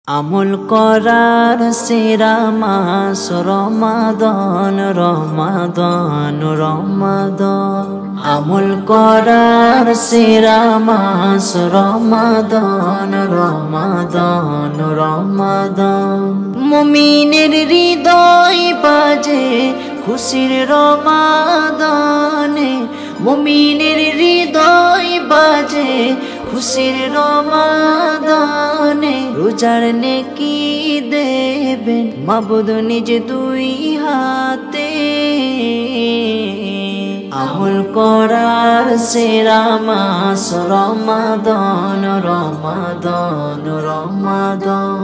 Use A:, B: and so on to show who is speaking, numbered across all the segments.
A: আমল করার সেরা মাস রমাদান রমাদান রমাদান। আমল করার সেরা মাস রমাদান রমাদান রমাদান। মুমিনের হৃদয় বাজে খুশির রমাদানে, মুমিনের হৃদয় বাজে খুশির রমাদানে। রোজার নেকি দেবেন মাবুদ নিজ দুই হাতে। আমল করার সেরা মাস রমাদান রমাদান রমাদান।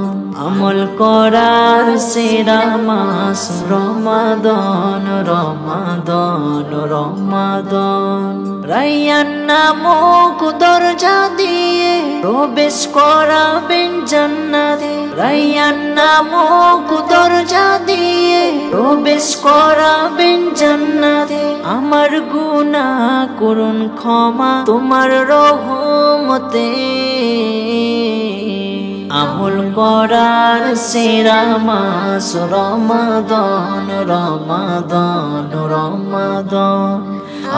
A: আমল করার সেরা মাস রমাদান রমাদান রমাদান। রায়্যান নামক দরজা দিয়ে প্রবেশ করাবেন জান্নাতে। রায়্যান নামক দরজা দিয়ে প্রবেশ করাবেন জান্নাতে। আমার গুনাহ করুন ক্ষমা তোমার রহমতে। আমল করার সেরা মাস রমাদান রমাদান রমাদান।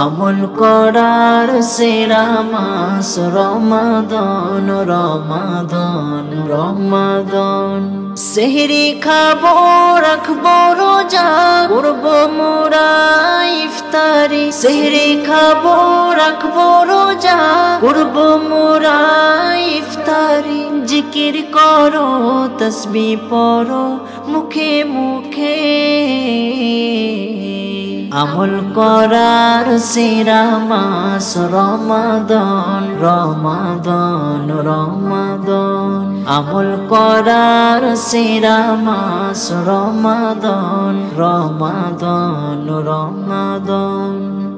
A: আমল করার সেরা মাস রমাদান রমাদান রমাদান। সেহরি খাবো রাখবো রোজা করবো মোরা ইফতারি। সেহরি খাবো রাখবো রোজা করবো মোরা ইফতারি। জিকির করো তসবিহ পড়ো মুখে মুখে। আমল করার সেরা মাস রমাদান রমাদান রমাদান। আমল করার সেরা মাস রমাদান রমাদান রমাদান।